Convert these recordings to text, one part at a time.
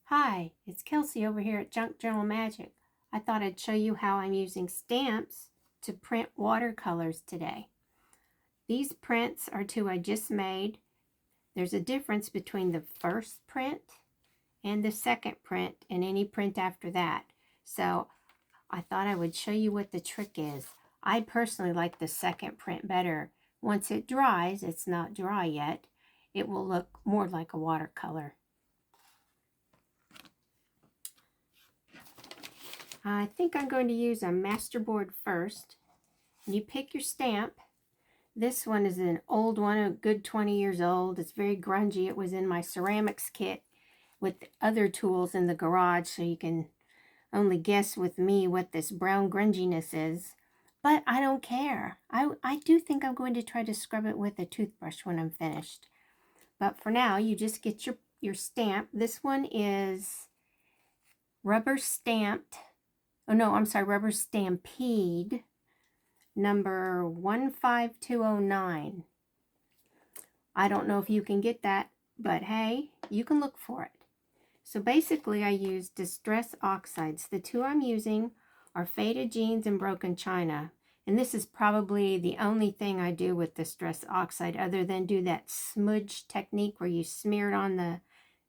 Hi, it's Kelsey over here at Junk Journal Magic. I thought I'd show you how I'm using stamps to print watercolors today. These prints are two I just made. There's a difference between the first print and the second print and any print after that. So I thought I would show you what the trick is. I personally like the second print better. Once it dries, it's not dry yet, it will look more like a watercolor. I think I'm going to use a masterboard first. You pick your stamp. This one is an old one, a good 20 years old. It's very grungy. It was in my ceramics kit with other tools in the garage, so you can only guess with me what this brown grunginess is. But I don't care. I do think I'm going to try to scrub it with a toothbrush when I'm finished. But for now, you just get your stamp. This one is rubber stamped. Oh no, I'm sorry, Rubber Stampede, number 15209. I don't know if you can get that, but hey, you can look for it. So basically I use Distress Oxides. The two I'm using are Faded Jeans and Broken China. And this is probably the only thing I do with Distress Oxide other than do that smudge technique where you smear it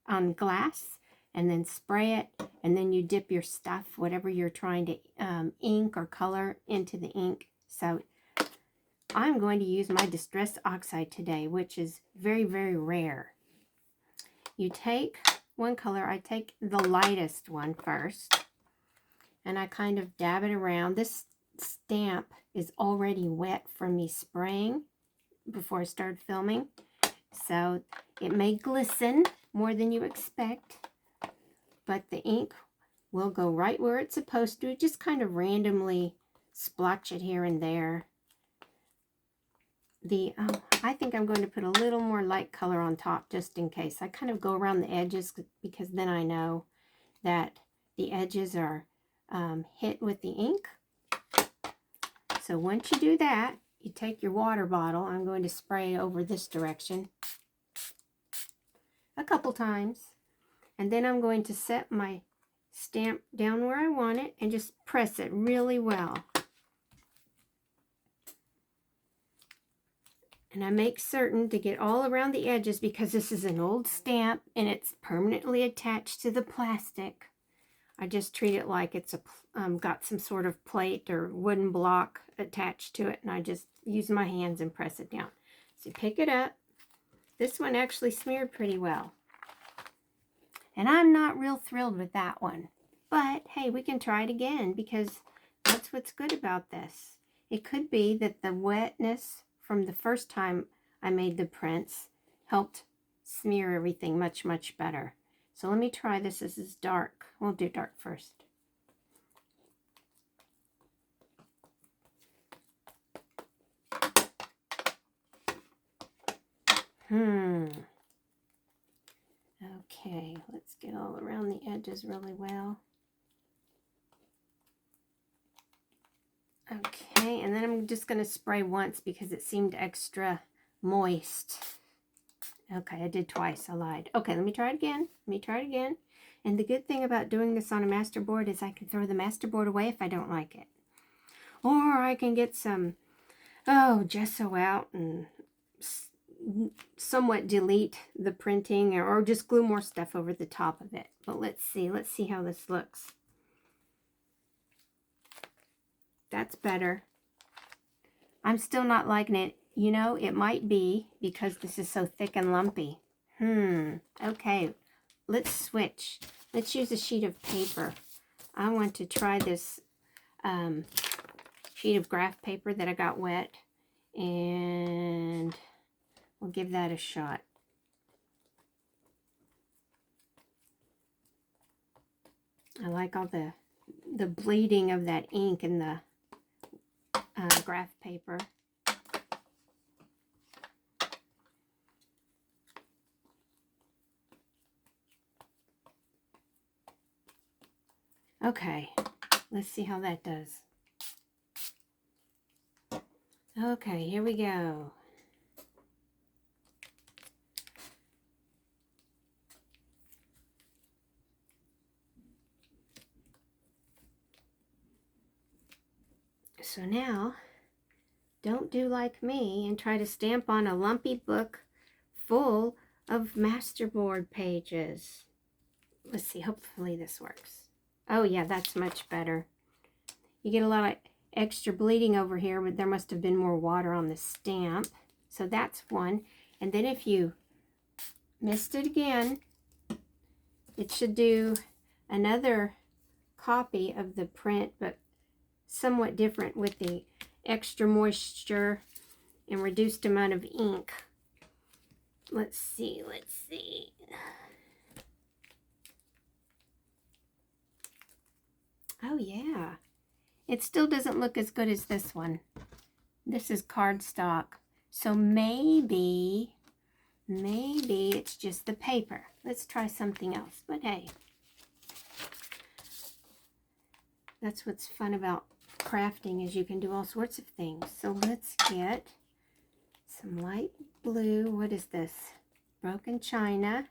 on glass and then spray it, and then you dip your stuff, whatever you're trying to ink or color, into the ink. So I'm going to use my Distress Oxide today, which is very, very rare. You take one color. I take the lightest one first, and I kind of dab it around. This stamp is already wet from me spraying before I started filming, so it may glisten more than you expect, but the ink will go right where it's supposed to. Just kind of randomly splotch it here and there. I think I'm going to put a little more light color on top just in case. I kind of go around the edges because then I know that the edges are hit with the ink. So once you do that, you take your water bottle. I'm going to spray over this direction a couple times. And then I'm going to set my stamp down where I want it and just press it really well. And I make certain to get all around the edges because this is an old stamp and it's permanently attached to the plastic. I just treat it like it's got some sort of plate or wooden block attached to it, and I just use my hands and press it down. So pick it up. This one actually smeared pretty well. And I'm not real thrilled with that one. But, hey, we can try it again because that's what's good about this. It could be that the wetness from the first time I made the prints helped smear everything much, much better. So let me try this. This is dark. We'll do dark first. Okay, let's get all around the edges really well. Okay, and then I'm just going to spray once because it seemed extra moist. Okay, I did twice. I lied. Okay, let me try it again. And the good thing about doing this on a masterboard is I can throw the masterboard away if I don't like it. Or I can get some, gesso out and somewhat delete the printing or just glue more stuff over the top of it. But let's see how this looks. That's better. I'm still not liking it. You know, it might be because this is so thick and lumpy. Okay, let's switch. Let's use a sheet of paper. I want to try this sheet of graph paper that I got wet, and we'll give that a shot. I like all the bleeding of that ink in the graph paper. Okay, let's see how that does. Okay, here we go. So now, don't do like me and try to stamp on a lumpy book full of masterboard pages. Let's see, hopefully this works. Oh yeah, that's much better. You get a lot of extra bleeding over here, but there must have been more water on the stamp. So that's one. And then if you missed it again, it should do another copy of the print, but somewhat different with the extra moisture and reduced amount of ink. Let's see. Oh yeah. It still doesn't look as good as this one. This is cardstock. So maybe it's just the paper. Let's try something else. But hey, that's what's fun about crafting, is you can do all sorts of things. So let's get some light blue. What is this? Broken china.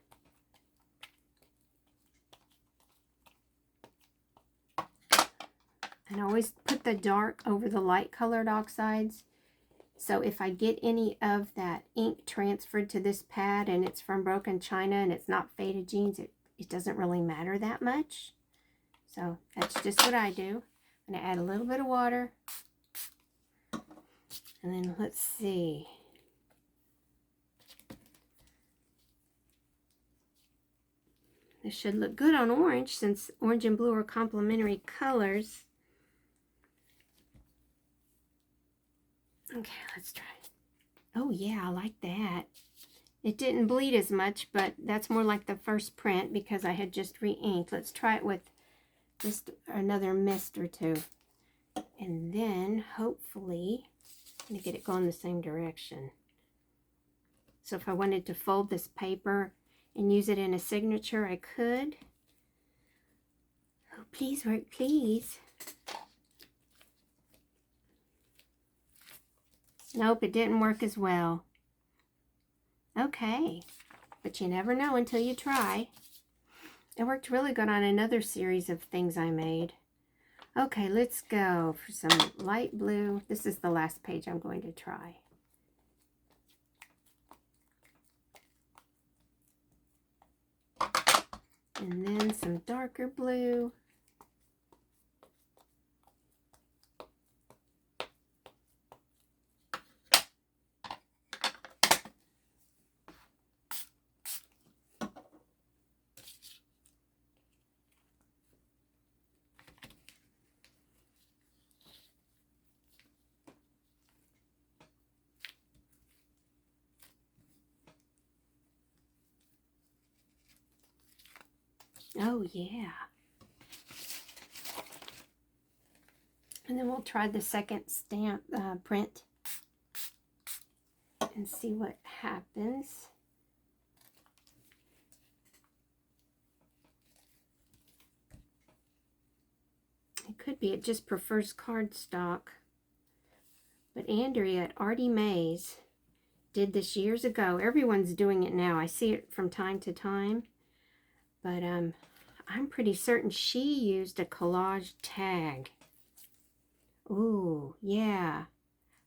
And I always put the dark over the light colored oxides. So if I get any of that ink transferred to this pad and it's from broken china and it's not faded jeans, it doesn't really matter that much. So that's just what I do. I'm going to add a little bit of water. And then let's see. This should look good on orange, since orange and blue are complementary colors. Okay, let's try it. Oh yeah, I like that. It didn't bleed as much, but that's more like the first print because I had just re-inked. Let's try it with just another mist or two. And then, hopefully, I'm going to get it going the same direction. So if I wanted to fold this paper and use it in a signature, I could. Oh, please work, please. Nope, it didn't work as well. Okay, but you never know until you try. It worked really good on another series of things I made. Okay, let's go for some light blue. This is the last page I'm going to try. And then some darker blue. Oh yeah. And then we'll try the second stamp print and see what happens. It could be it just prefers cardstock. But Andrea at Artymaze did this years ago. Everyone's doing it now. I see it from time to time. But I'm pretty certain she used a collage tag. Ooh, yeah.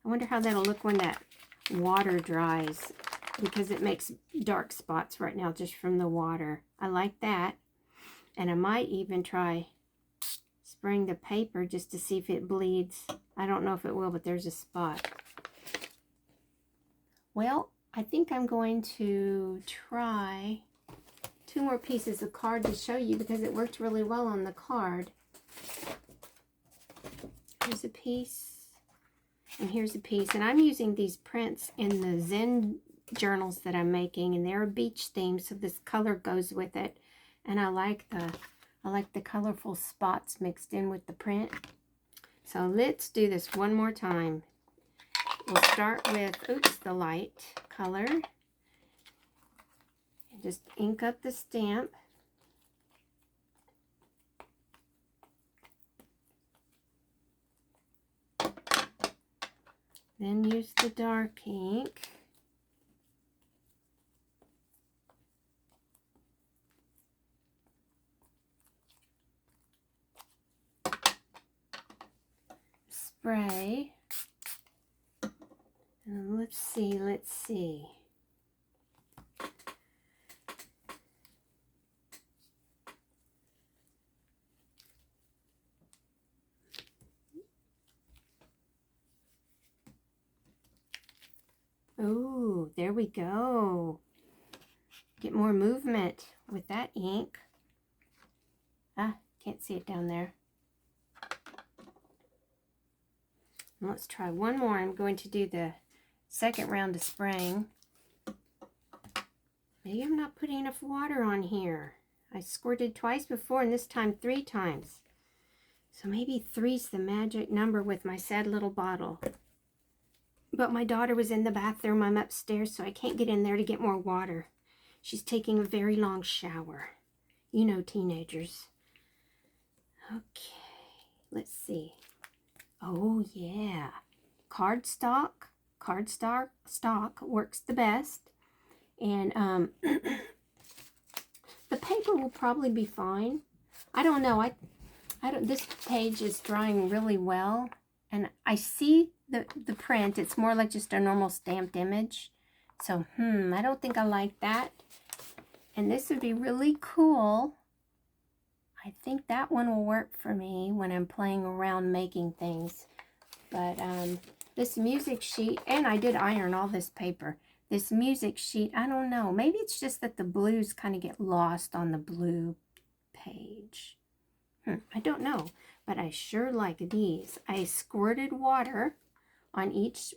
I wonder how that'll look when that water dries, because it makes dark spots right now just from the water. I like that. And I might even try spraying the paper just to see if it bleeds. I don't know if it will, but there's a spot. Well, I think I'm going to try 2 more pieces of card to show you because it worked really well on the card. Here's a piece, and here's a piece. And I'm using these prints in the Zen journals that I'm making, and they're a beach theme, so this color goes with it. And I like the colorful spots mixed in with the print. So let's do this one more time. We'll start with, the light color. And just ink up the stamp. Then use the dark ink. spray. And let's see. Ooh, there we go. Get more movement with that ink. Ah, can't see it down there. And let's try one more. I'm going to do the second round of spraying. Maybe I'm not putting enough water on here. I squirted twice before and this time 3 times. So maybe 3's the magic number with my sad little bottle. But my daughter was in the bathroom. I'm upstairs, so I can't get in there to get more water. She's taking a very long shower. You know, teenagers. Okay, let's see. Oh, yeah. Cardstock works the best. And the paper will probably be fine. I don't know. I don't. This page is drying really well, and I see the print. It's more like just a normal stamped image. So, I don't think I like that. And this would be really cool. I think that one will work for me when I'm playing around making things. But this music sheet, and I did iron all this paper. This music sheet, I don't know. Maybe it's just that the blues kind of get lost on the blue page. I don't know. But I sure like these. I squirted water on each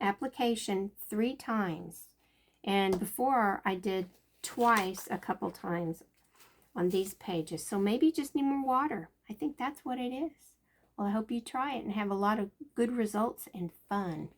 application 3 times. And before I did twice a couple times on these pages. So maybe just need more water. I think that's what it is. Well, I hope you try it and have a lot of good results and fun.